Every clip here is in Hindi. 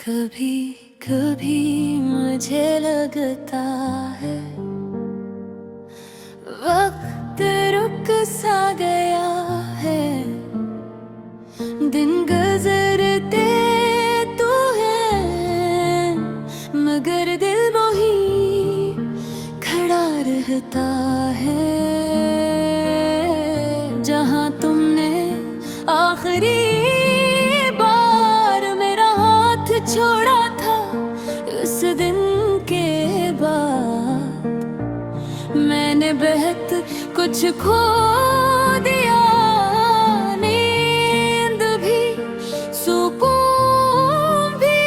कभी कभी मुझे लगता है वक्त रुक सा गया है, दिन गुजरते तो है मगर दिल वही खड़ा रहता है। जहाँ तुमने आखिरी बार मेरा हाथ छोड़ा था, उस दिन के बाद मैंने बहुत कुछ खो दिया, नींद भी सुकून भी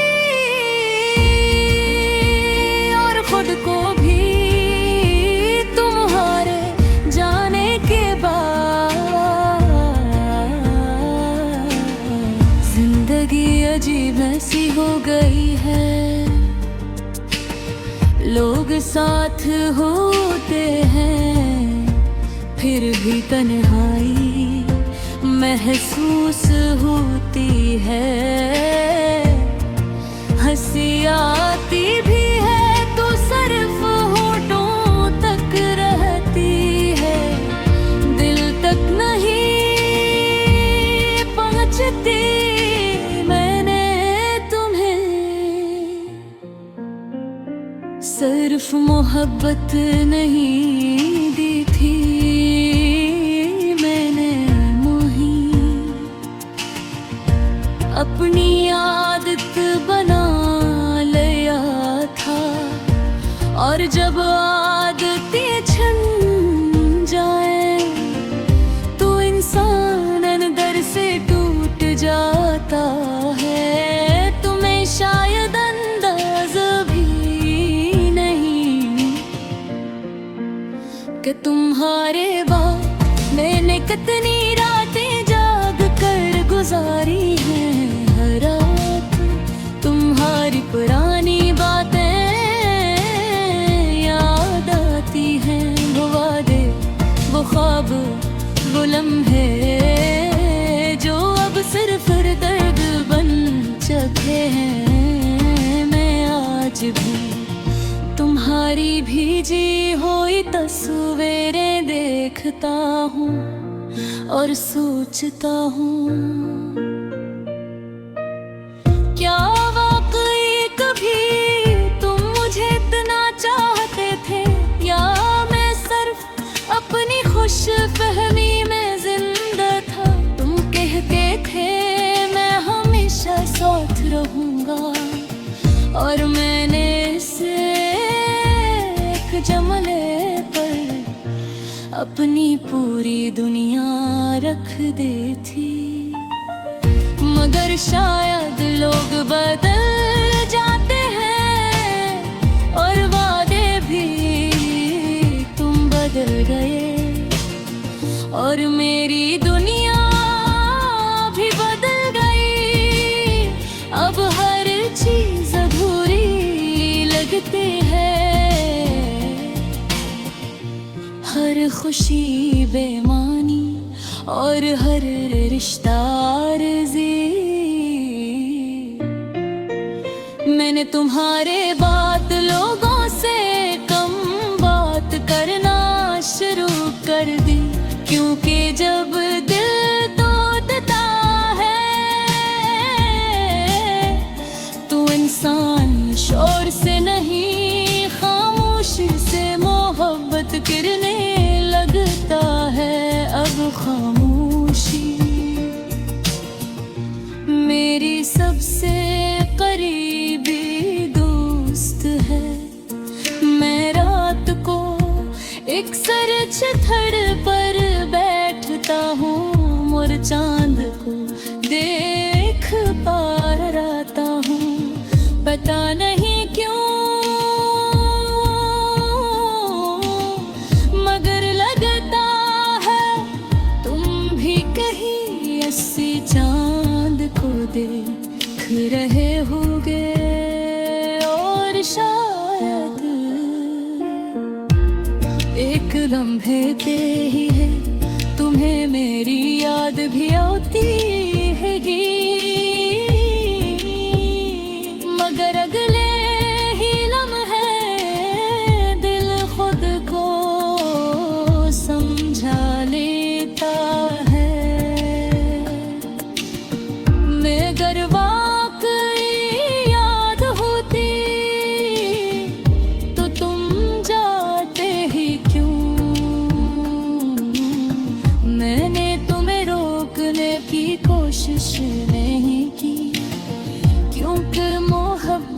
और खुद को भी तुम्हारे जाने के बाद। जिंदगी अजीब ऐसी हो गई है, लोग साथ होते हैं फिर भी तन्हाई महसूस होती है। हंसी आती भी है तो सिर्फ होठों तक रहती है, दिल तक नहीं पहुंचती। मैंने तुम्हें सिर्फ मोहब्बत नहीं दी थी, मैंने मुहिम अपनी आदत बना लिया था। और जब आदतें छन जाए तो इंसान अंदर से टूट जाता है। तुम्हें शायद अंदाज भी नहीं कि तुम्हारे बाद मैंने कितनी रातें जाग कर गुजारी हैं। हर रात तुम्हारी पुरानी बातें याद आती हैं, वो वादे वो ख्वाब वो लम्हे जो अब सिर्फ दर्द बन चुके हैं। मैं आज भी तुम्हारी भीजी हुई तस्वीरें देखता हूँ और सोचता हूँ, क्या वाकई कभी तुम मुझे इतना चाहते थे, या मैं सिर्फ अपनी खुशफहमी में जिंदा था। तुम कहते थे मैं हमेशा साथ रहूंगा, और मैंने इसे एक जमले पर अपनी पूरी दुनिया रख दी थी। मगर शायद लोग बदल जाते हैं और वादे भी तुम बदल गए, और मेरी दुनिया भी बदल गई। अब हर चीज अधूरी लगती है, हर खुशी बेमानी और हर रिश्ता आरज़ी। मैंने तुम्हारे बाद लोगों से कम बात करना शुरू कर दी, क्योंकि जब दिल टूटता है तो इंसान शोर से नहीं खामोशी से मोहब्बत करने लगता है। अब खामोशी मेरी सबसे करीबी दोस्त है। मैं रात को एक छड़ पर बैठता हूँ और चांद को देख पा रहता हूँ, पता नहीं क्यों मगर लगता है तुम भी कहीं ऐसी चांद को देख रहे होगे। और शायद एक लम्हे पे ही है तुम्हें मेरी याद भी आती है।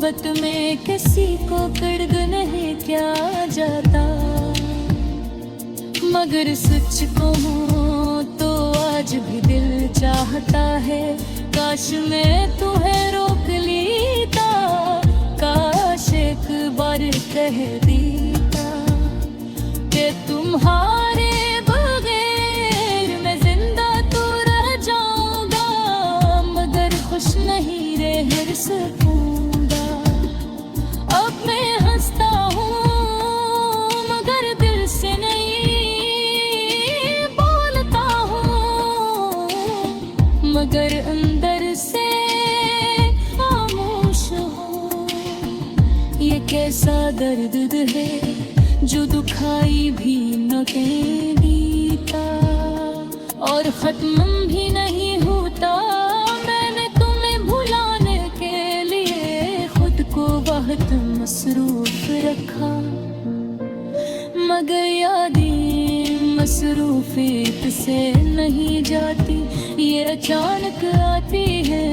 मोहब्बत में किसी को कड़ग नहीं क्या जाता, मगर सच कहूँ तो आज भी दिल चाहता है काश मैं तुम्हें रोक लेता, काश एक बार कह देता कि तुम्हारे बगैर मैं जिंदा तो रह जाऊंगा, मगर खुश नहीं रह सकूंगा। अब मैं हंसता हूँ मगर दिल से नहीं बोलता हूँ, मगर अंदर से खामोश हूँ। ये कैसा दर्द है जो दुखाई भी न देता और खत्म भी नहीं होता। मैंने तुम्हें भुलाने के लिए खुद को बहुत मसरूफ रखा, मगर यादें मसरूफियत से नहीं जाती, ये अचानक आती है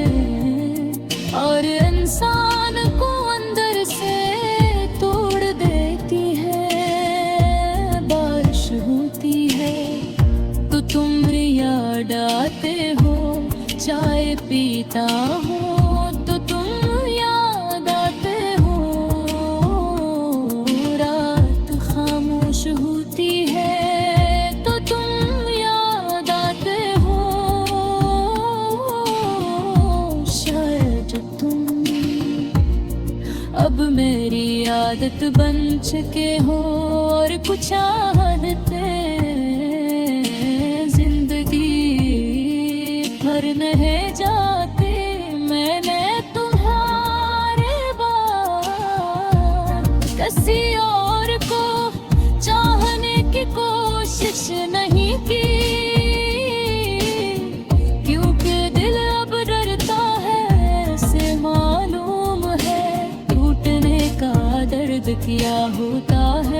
और इंसान को अंदर से तोड़ देती है। बारिश होती है तो तुम याद आते हो, चाय पीता हूँ तो तुम याद आते हो, रात खामोश होती है तो तुम याद आते हो, शायद तुम अब मेरी आदत बन चुके हो और कुछ आदतें जिंदगी भर नहीं जाते। मैंने तुम्हारे बाद किसी और को चाहने की कोशिश नहीं की, क्योंकि दिल अब डरता है से मालूम है टूटने का दर्द क्या होता है।